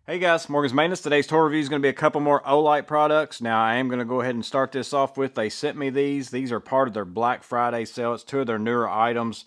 Hey guys, Morgan's Maintenance. Today's tour review is going to be a couple more OLight products. Now I am going to go ahead and start this off with, they sent me these. These are part of their Black Friday sale. It's two of their newer items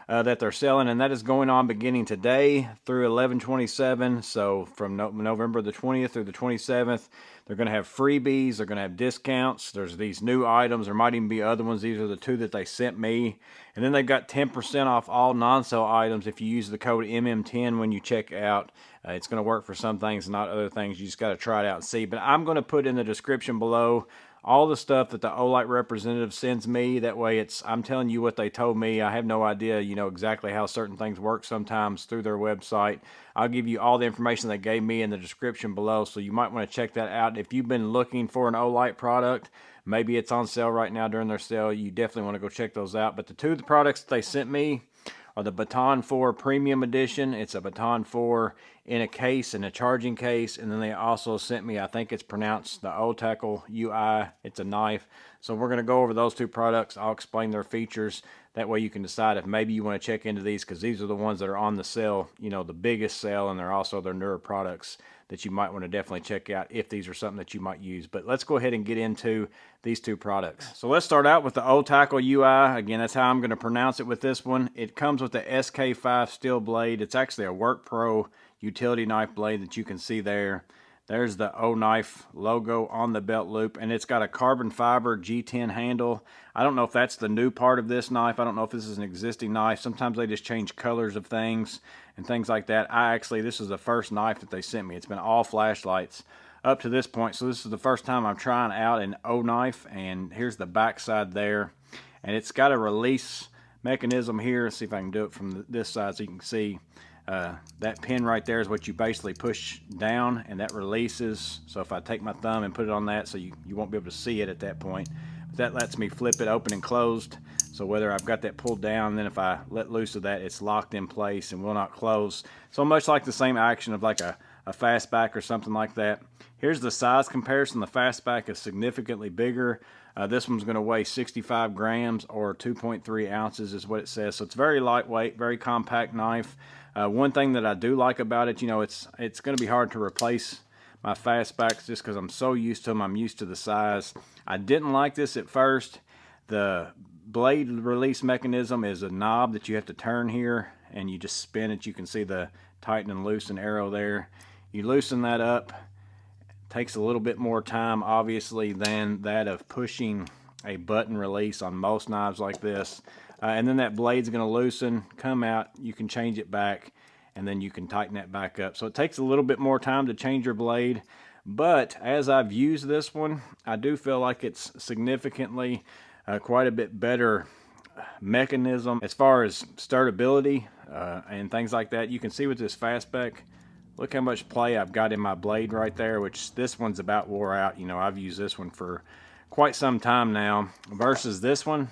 that they're selling, and that is going on beginning today through 11/27. So from November the 20th through the 27th, they're going to have freebies. They're going to have discounts. There's these new items. There might even be other ones. These are the two that they sent me. And then they've got 10% off all non-sale items if you use the code MM10 when you check out. It's going to work for some things, not other things. You just got to try it out and see. But I'm going to put in the description below all the stuff that the OLight representative sends me. That way I'm telling you what they told me. I have no idea, exactly how certain things work sometimes through their website. I'll give you all the information they gave me in the description below, so you might want to check that out. If you've been looking for an OLight product, maybe it's on sale right now during their sale, you definitely want to go check those out. But the two of the products that they sent me are the Baton 4 Premium Edition. It's a Baton 4 in a case, in a charging case, and then they also sent me, I think it's pronounced the OTacle UI. It's a knife. So we're going to go over those two products. I'll explain their features. That way you can decide if maybe you want to check into these, because these are the ones that are on the sale, the biggest sale, and they're also their newer products that you might want to definitely check out if these are something that you might use. But let's go ahead and get into these two products. So let's start out with the OTacle UI. Again, that's how I'm going to pronounce it with this one. It comes with the SK5 steel blade. It's actually a Work Pro utility knife blade that you can see there. There's the Oknife logo on the belt loop, and it's got a carbon fiber G10 handle. I don't know if that's the new part of this knife. I don't know if this is an existing knife. Sometimes they just change colors of things and things like that. This is the first knife that they sent me. It's been all flashlights up to this point, so this is the first time I'm trying out an Oknife, and here's the back side there. And it's got a release mechanism here. Let's see if I can do it from this side so you can see. That pin right there is what you basically push down, and that releases. So if I take my thumb and put it on that, so you won't be able to see it at that point. But that lets me flip it open and closed. So whether I've got that pulled down, then if I let loose of that, it's locked in place and will not close. So much like the same action of like a fastback or something like that. Here's the size comparison. The fastback is significantly bigger. This one's going to weigh 65 grams or 2.3 ounces is what it says. So it's very lightweight, very compact knife. One thing that I do like about it, it's going to be hard to replace my fastbacks just because I'm so used to them. I'm used to the size. I didn't like this at first. The blade release mechanism is a knob that you have to turn here, and you just spin it. You can see the tighten and loosen arrow there. You loosen that up. It takes a little bit more time, obviously, than that of pushing a button release on most knives like this. And then that blade's going to loosen, come out, you can change it back, and then you can tighten that back up. So it takes a little bit more time to change your blade, but as I've used this one, I do feel like it's significantly quite a bit better mechanism as far as sturability and things like that. You can see with this fastback, look how much play I've got in my blade right there, which this one's about wore out. I've used this one for quite some time now, versus this one,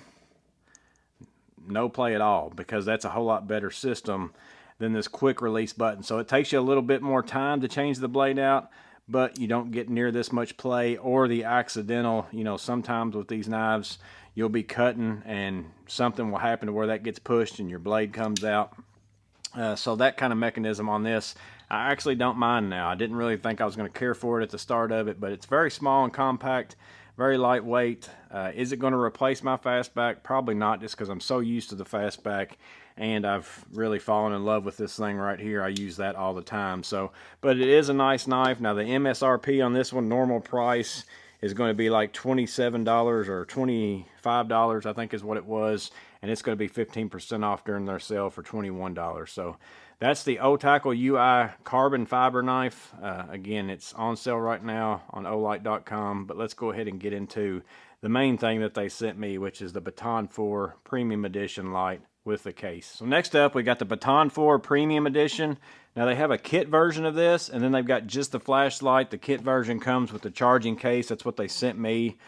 no play at all, because that's a whole lot better system than this quick release button. So it takes you a little bit more time to change the blade out, but you don't get near this much play or the accidental, sometimes with these knives, you'll be cutting and something will happen to where that gets pushed and your blade comes out. So that kind of mechanism on this, I actually don't mind now. I didn't really think I was going to care for it at the start of it, but it's very small and compact, very lightweight. Is it going to replace my fastback? Probably not, just because I'm so used to the fastback, and I've really fallen in love with this thing right here. I use that all the time. So, but it is a nice knife. Now the MSRP on this one, normal price, is going to be like $27 or $25, I think is what it was, and it's going to be 15% off during their sale for $21. So that's the OTacle UI carbon fiber knife. Again, it's on sale right now on OLight.com, but let's go ahead and get into the main thing that they sent me, which is the Baton 4 Premium Edition Light with the case. So next up, we got the Baton 4 Premium Edition. Now they have a kit version of this, and then they've got just the flashlight. The kit version comes with the charging case. That's what they sent me.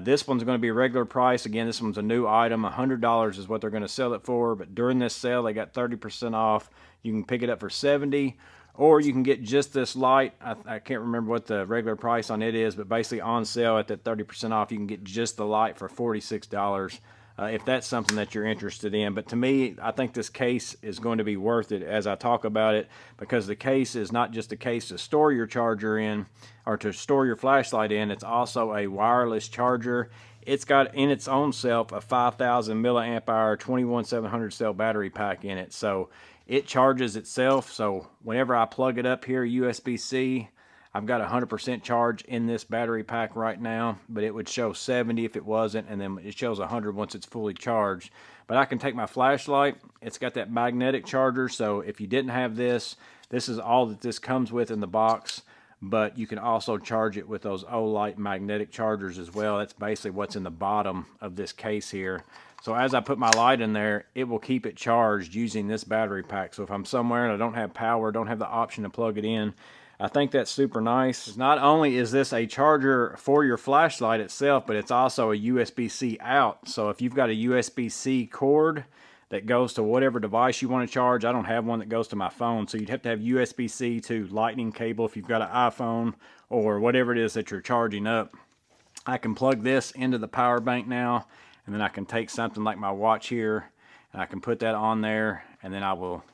This one's going to be regular price. Again, this one's a new item. $100 is what they're going to sell it for, but during this sale, they got 30% off. You can pick it up for $70, or you can get just this light. I can't remember what the regular price on it is, but basically on sale at that 30% off, you can get just the light for $46. if that's something that you're interested in. But to me, I think this case is going to be worth it as I talk about it, because the case is not just a case to store your charger in or to store your flashlight in, it's also a wireless charger. It's got in its own self a 5,000 milliamp hour 21700 cell battery pack in it, so it charges itself. So whenever I plug it up here USB-C, I've got 100% charge in this battery pack right now, but it would show 70 if it wasn't, and then it shows 100 once it's fully charged. But I can take my flashlight. It's got that magnetic charger, so if you didn't have this, this is all that this comes with in the box, but you can also charge it with those OLight magnetic chargers as well. That's basically what's in the bottom of this case here. So as I put my light in there, it will keep it charged using this battery pack. So if I'm somewhere and I don't have power, don't have the option to plug it in, I think that's super nice. Not only is this a charger for your flashlight itself, but it's also a USB-C out. So if you've got a USB-C cord that goes to whatever device you want to charge, I don't have one that goes to my phone, so you'd have to have USB-C to lightning cable if you've got an iPhone or whatever it is that you're charging up. I can plug this into the power bank now, and then I can take something like my watch here, and I can put that on there, and then I will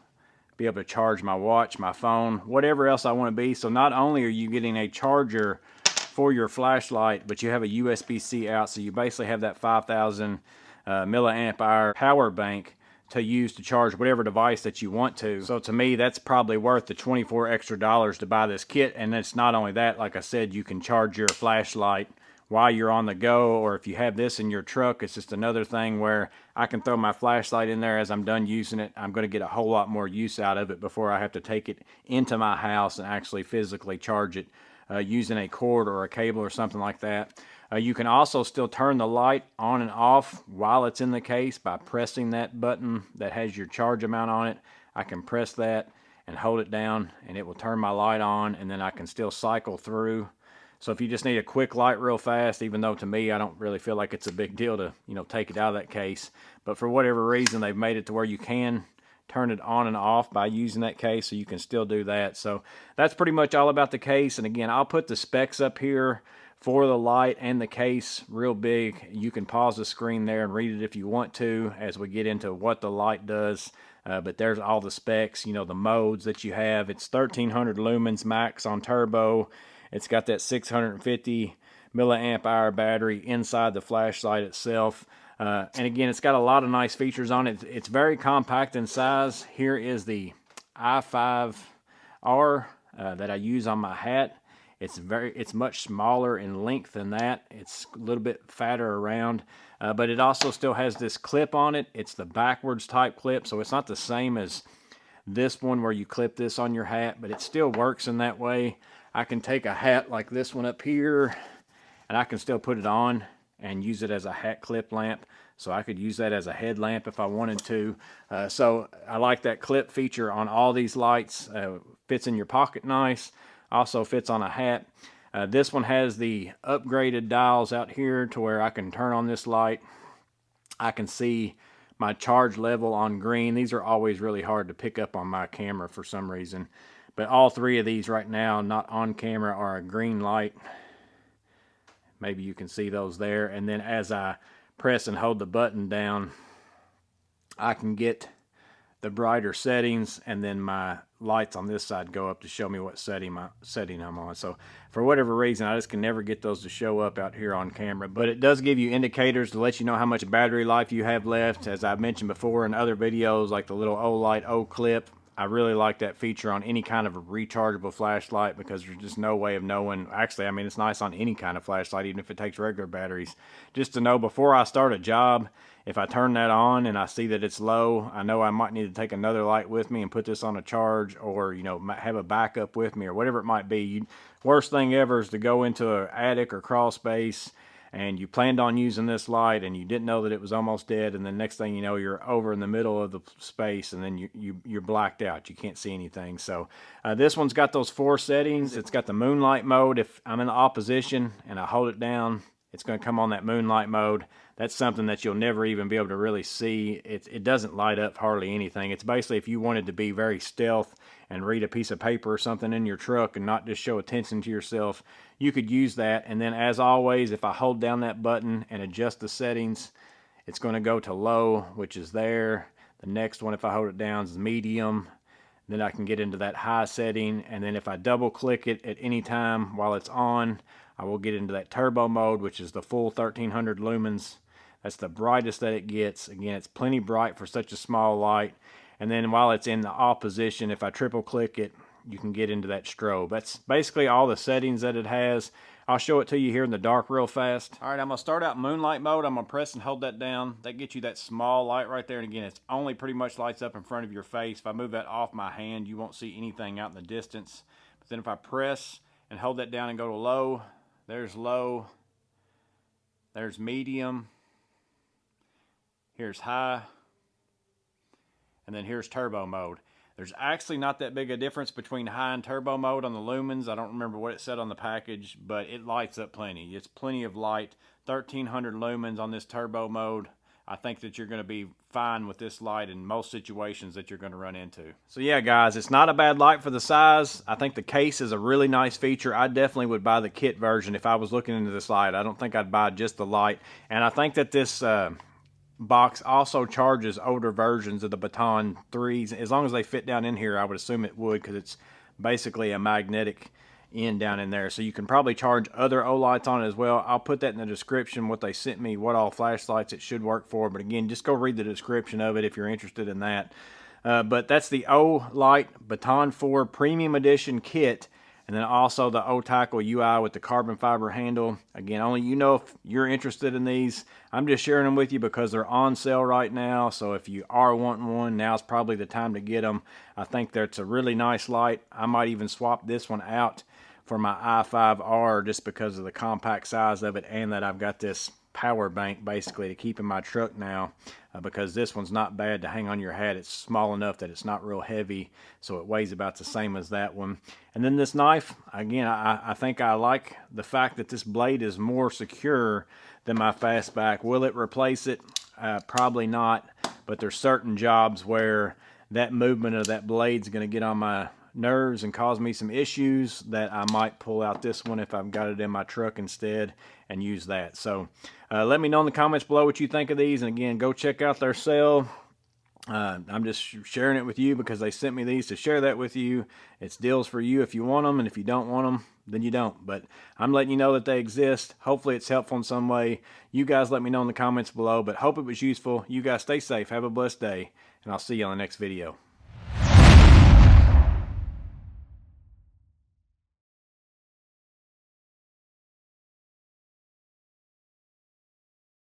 be able to charge my watch, my phone, whatever else I want to be. So not only are you getting a charger for your flashlight, but you have a USB-C out, so you basically have that 5,000 milliamp hour power bank to use to charge whatever device that you want to. So to me, that's probably worth the $24 extra to buy this kit. And it's not only that, like I said, you can charge your flashlight while you're on the go, or if you have this in your truck, it's just another thing where I can throw my flashlight in there as I'm done using it. I'm going to get a whole lot more use out of it before I have to take it into my house and actually physically charge it using a cord or a cable or something like that. You can also still turn the light on and off while it's in the case by pressing that button that has your charge amount on it. I can press that and hold it down, and it will turn my light on, and then I can still cycle through. So if you just need a quick light real fast, even though to me I don't really feel like it's a big deal to, take it out of that case, but for whatever reason they've made it to where you can turn it on and off by using that case, so you can still do that. So that's pretty much all about the case. And again, I'll put the specs up here for the light and the case real big. You can pause the screen there and read it if you want to as we get into what the light does. But there's all the specs, the modes that you have. It's 1300 lumens max on turbo. It's got that 650 milliamp hour battery inside the flashlight itself. And again, it's got a lot of nice features on it. It's very compact in size. Here is the i5R that I use on my hat. It's much smaller in length than that. It's a little bit fatter around, but it also still has this clip on it. It's the backwards type clip, so it's not the same as this one where you clip this on your hat, but it still works in that way. I can take a hat like this one up here, and I can still put it on and use it as a hat clip lamp. So I could use that as a headlamp if I wanted to. So I like that clip feature on all these lights. Fits in your pocket nice. Also fits on a hat. This one has the upgraded dials out here to where I can turn on this light. I can see my charge level on green. These are always really hard to pick up on my camera for some reason. But all three of these right now, not on camera, are a green light. Maybe you can see those there. And then as I press and hold the button down, I can get the brighter settings, and then my lights on this side go up to show me what setting I'm on. So for whatever reason, I just can never get those to show up out here on camera. But it does give you indicators to let you know how much battery life you have left. As I've mentioned before in other videos, like the little OLight O-clip, I really like that feature on any kind of a rechargeable flashlight, because there's just no way of knowing. Actually, I mean, it's nice on any kind of flashlight, even if it takes regular batteries, just to know before I start a job, if I turn that on and I see that it's low, I know I might need to take another light with me and put this on a charge, or, have a backup with me or whatever it might be. Worst thing ever is to go into an attic or crawl space and you planned on using this light and you didn't know that it was almost dead, and then next thing you know, you're over in the middle of the space, and then you're blacked out. You can't see anything. So this one's got those 4 settings. It's got the moonlight mode. If I'm in the opposition and I hold it down, it's going to come on that moonlight mode. That's something that you'll never even be able to really see. It doesn't light up hardly anything. It's basically if you wanted to be very stealth and read a piece of paper or something in your truck and not just show attention to yourself, you could use that. And then as always, if I hold down that button and adjust the settings, it's going to go to low, which is there. The next one, if I hold it down, is medium. Then I can get into that high setting, and then if I double click it at any time while it's on, I will get into that turbo mode, which is the full 1300 lumens. That's the brightest that it gets. Again, it's plenty bright for such a small light. And then while it's in the off position, if I triple click it, you can get into that strobe. That's basically all the settings that it has. I'll show it to you here in the dark real fast. All right, I'm gonna start out moonlight mode. I'm gonna press and hold that down. That gets you that small light right there. And again, it's only pretty much lights up in front of your face. If I move that off my hand, you won't see anything out in the distance. But then if I press and hold that down and go to low, there's medium, here's high, and then here's turbo mode. There's actually not that big a difference between high and turbo mode on the lumens. I don't remember what it said on the package, but it lights up plenty. It's plenty of light. 1300 lumens on this turbo mode. I think that you're going to be fine with this light in most situations that you're going to run into. So yeah, guys, it's not a bad light for the size. I think the case is a really nice feature. I definitely would buy the kit version if I was looking into this light. I don't think I'd buy just the light. And I think that this box also charges older versions of the Baton 3s. As long as they fit down in here, I would assume it would, because it's basically a magnetic end down in there. So you can probably charge other OLights on it as well. I'll put that in the description, what they sent me, what all flashlights it should work for. But again, just go read the description of it if you're interested in that. But that's the OLight Baton 4 Premium Edition kit. And then also the OTacle UI with the carbon fiber handle. Again, only you know if you're interested in these. I'm just sharing them with you because they're on sale right now. So if you are wanting one, now's probably the time to get them. I think that's a really nice light. I might even swap this one out for my i5R just because of the compact size of it, and that I've got this power bank basically to keep in my truck now, because this one's not bad to hang on your hat. It's small enough that it's not real heavy, so it weighs about the same as that one. And then this knife, again, I think I like the fact that this blade is more secure than my fastback. Will it replace it? Probably not, but there's certain jobs where that movement of that blade's going to get on my nerves and cause me some issues, that I might pull out this one if I've got it in my truck instead and use that. So let me know in the comments below what you think of these, and again, go check out their sale. I'm just sharing it with you because they sent me these to share that with you. It's deals for you if you want them, and if you don't want them, then you don't. But I'm letting you know that they exist. Hopefully it's helpful in some way. You guys let me know in the comments below, but hope it was useful. You guys stay safe, have a blessed day, and I'll see you on the next video.